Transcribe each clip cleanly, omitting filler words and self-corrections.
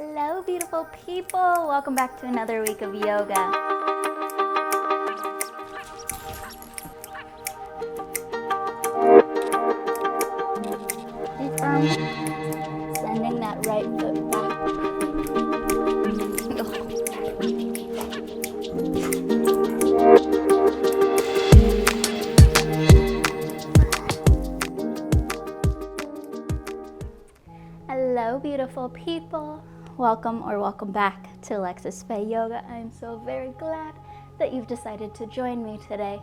Hello, beautiful people. Welcome back to another week of yoga. Stay firm. Sending that right foot back. Hello, beautiful people. Welcome back to Alexis Faye Yoga. I'm so very glad that you've decided to join me today.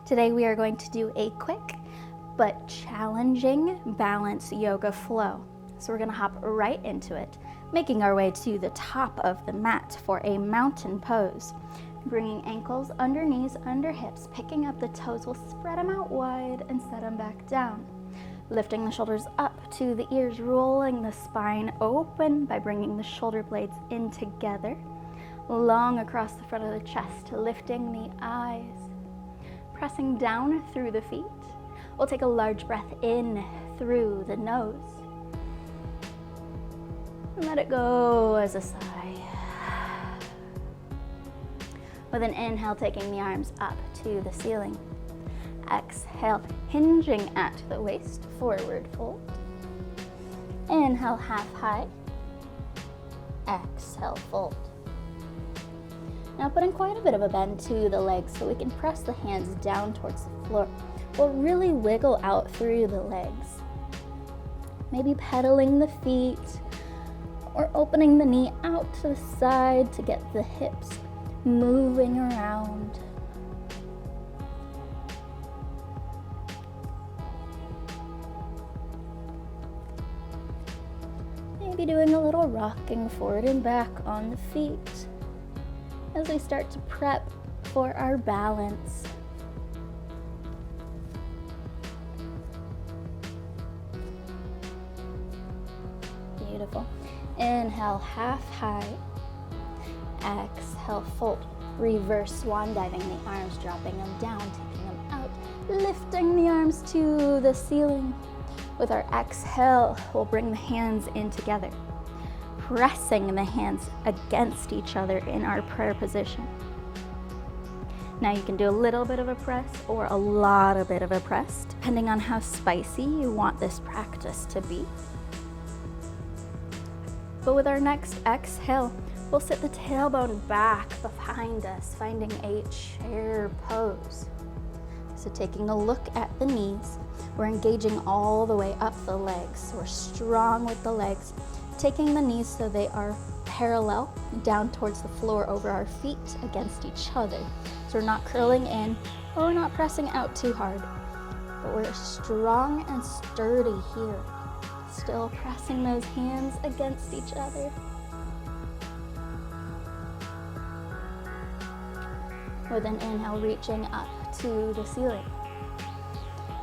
Today we are going to do a quick but challenging balance yoga flow. So we're going to hop right into it, making our way to the top of the mat for a mountain pose. Bringing ankles under knees, under hips, picking up the toes. We'll spread them out wide and set them back down. Lifting the shoulders up to the ears, rolling the spine open by bringing the shoulder blades in together, long across the front of the chest, lifting the eyes, pressing down through the feet. We'll take a large breath in through the nose, and let it go as a sigh. With an inhale, taking the arms up to the ceiling. Exhale, hinging at the waist, forward fold. Inhale, half high. Exhale, fold. Now putting quite a bit of a bend to the legs so we can press the hands down towards the floor. We'll really wiggle out through the legs. Maybe pedaling the feet or opening the knee out to the side to get the hips moving around. Maybe doing a little rocking forward and back on the feet as we start to prep for our balance. Beautiful. Inhale, half high. Exhale, fold. Reverse swan diving, the arms dropping them down, taking them out, lifting the arms to the ceiling. With our exhale, we'll bring the hands in together, pressing the hands against each other in our prayer position. Now you can do a little bit of a press or a lot of bit of a press, depending on how spicy you want this practice to be. But with our next exhale, we'll sit the tailbone back behind us, finding a chair pose. So taking a look at the knees, we're engaging all the way up the legs. So we're strong with the legs, taking the knees so they are parallel down towards the floor over our feet against each other. So we're not curling in or we're not pressing out too hard, but we're strong and sturdy here. Still pressing those hands against each other. With an inhale, reaching up to the ceiling.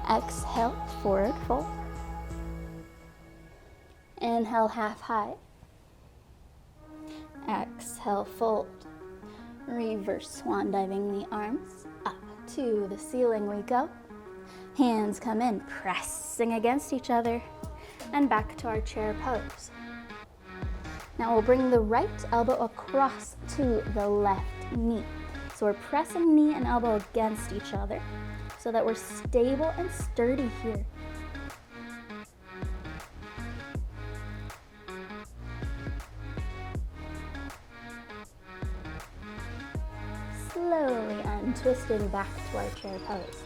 Exhale, forward fold. Inhale, half high. Exhale, fold. Reverse swan diving the arms up to the ceiling we go. Hands come in, pressing against each other, and back to our chair pose. Now we'll bring the right elbow across to the left knee. So we're pressing knee and elbow against each other so that we're stable and sturdy here. Slowly untwisting back to our chair pose.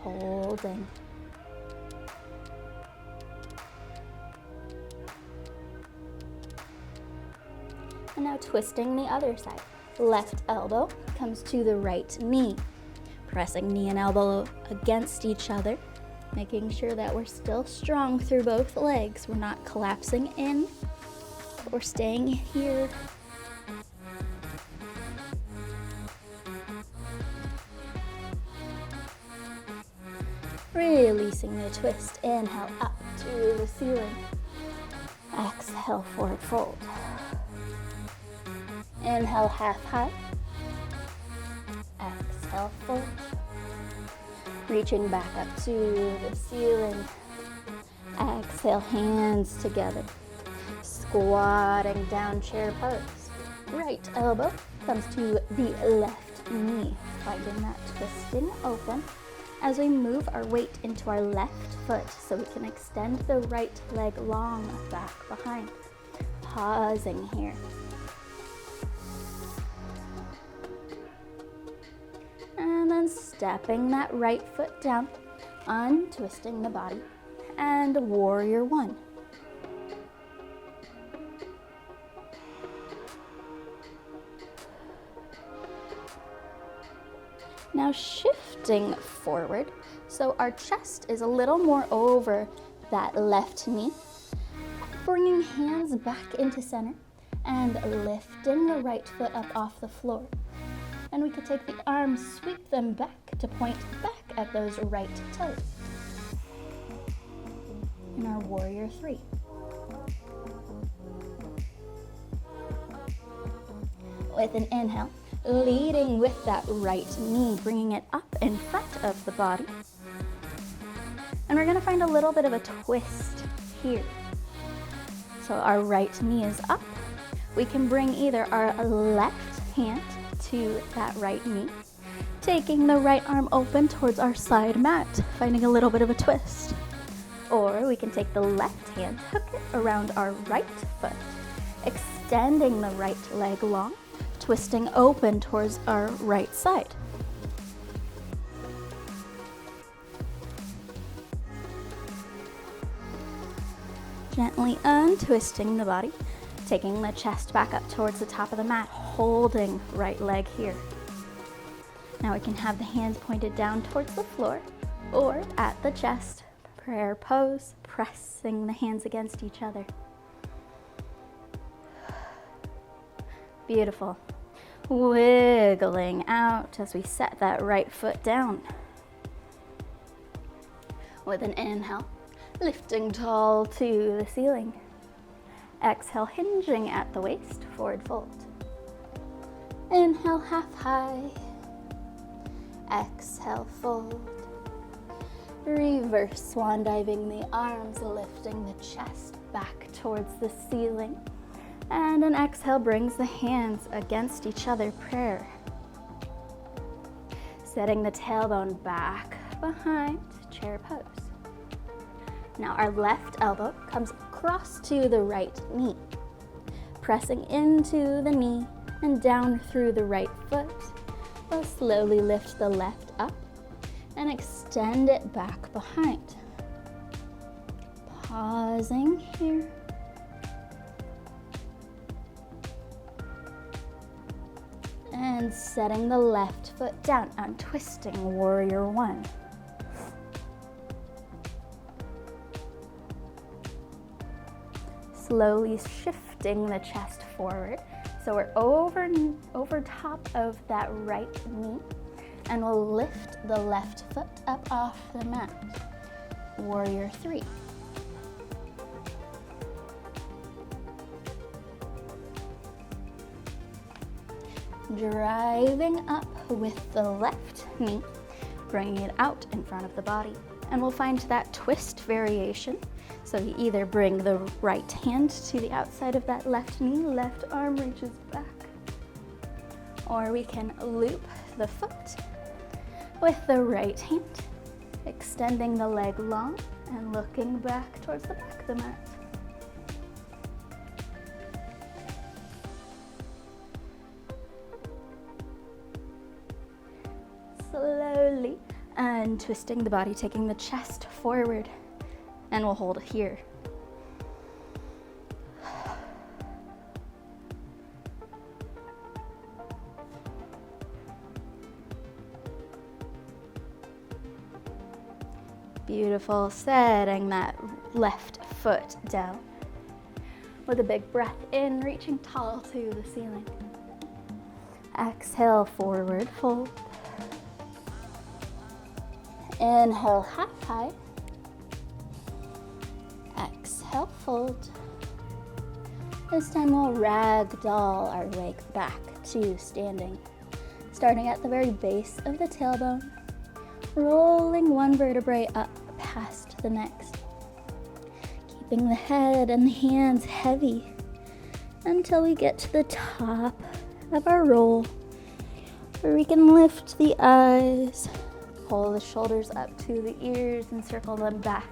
Holding. And now twisting the other side. Left elbow comes to the right knee. Pressing knee and elbow against each other, making sure that we're still strong through both legs. We're not collapsing in, but we're staying here. Releasing the twist. Inhale up to the ceiling. Exhale, forward fold. Inhale, half high. Exhale, fold. Reaching back up to the ceiling. Exhale, hands together. squatting down chair pose. Right elbow comes to the left knee, finding that twisting open as we move our weight into our left foot so we can extend the right leg long back behind. Pausing here. And then stepping that right foot down, untwisting the body, and warrior one. Now shifting forward, so our chest is a little more over that left knee, bringing hands back into center and lifting the right foot up off the floor. And we could take the arms, sweep them back to point back at those right toes. In our warrior three. With an inhale, leading with that right knee, bringing it up in front of the body. And we're gonna find a little bit of a twist here. So our right knee is up. We can bring either our left hand to that right knee, taking the right arm open towards our side mat, finding a little bit of a twist. Or we can take the left hand, hook it around our right foot, extending the right leg long, twisting open towards our right side. Gently untwisting the body, taking the chest back up towards the top of the mat, holding right leg here. Now we can have the hands pointed down towards the floor or at the chest, prayer pose, pressing the hands against each other. Beautiful. Wiggling out as we set that right foot down. With an inhale, lifting tall to the ceiling. Exhale, hinging at the waist, forward fold. Inhale, half high. Exhale, fold. Reverse swan diving the arms, lifting the chest back towards the ceiling. And an exhale brings the hands against each other, prayer. Setting the tailbone back behind, chair pose. Now our left elbow comes across to the right knee, pressing into the knee and down through the right foot. We'll slowly lift the left up and extend it back behind. Pausing here. And setting the left foot down, untwisting warrior one. Slowly shifting the chest forward. So we're over top of that right knee, and we'll lift the left foot up off the mat. Warrior three. Driving up with the left knee, bringing it out in front of the body. And we'll find that twist variation. So you either bring the right hand to the outside of that left knee, left arm reaches back. Or we can loop the foot with the right hand, extending the leg long and looking back towards the back of the mat. Slowly untwisting the body, taking the chest forward, and we'll hold here. Beautiful, setting that left foot down. With a big breath in, reaching tall to the ceiling. Exhale, forward fold. Inhale, half high. Exhale, fold. This time we'll ragdoll our way back to standing. Starting at the very base of the tailbone, rolling one vertebrae up past the next. Keeping the head and the hands heavy, until we get to the top of our roll, where we can lift the eyes, pull the shoulders up to the ears, and circle them back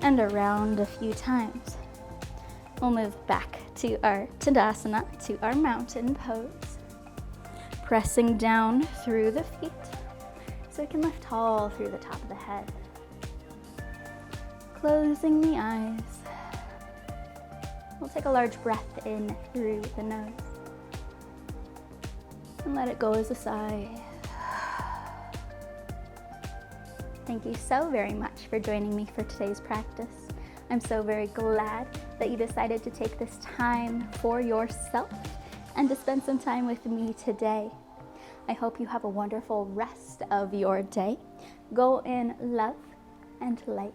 and around a few times. We'll move back to our Tadasana, to our mountain pose, pressing down through the feet so we can lift tall through the top of the head. Closing the eyes. We'll take a large breath in through the nose and let it go as a sigh. Thank you so very much for joining me for today's practice. I'm so very glad that you decided to take this time for yourself and to spend some time with me today. I hope you have a wonderful rest of your day. Go in love and light.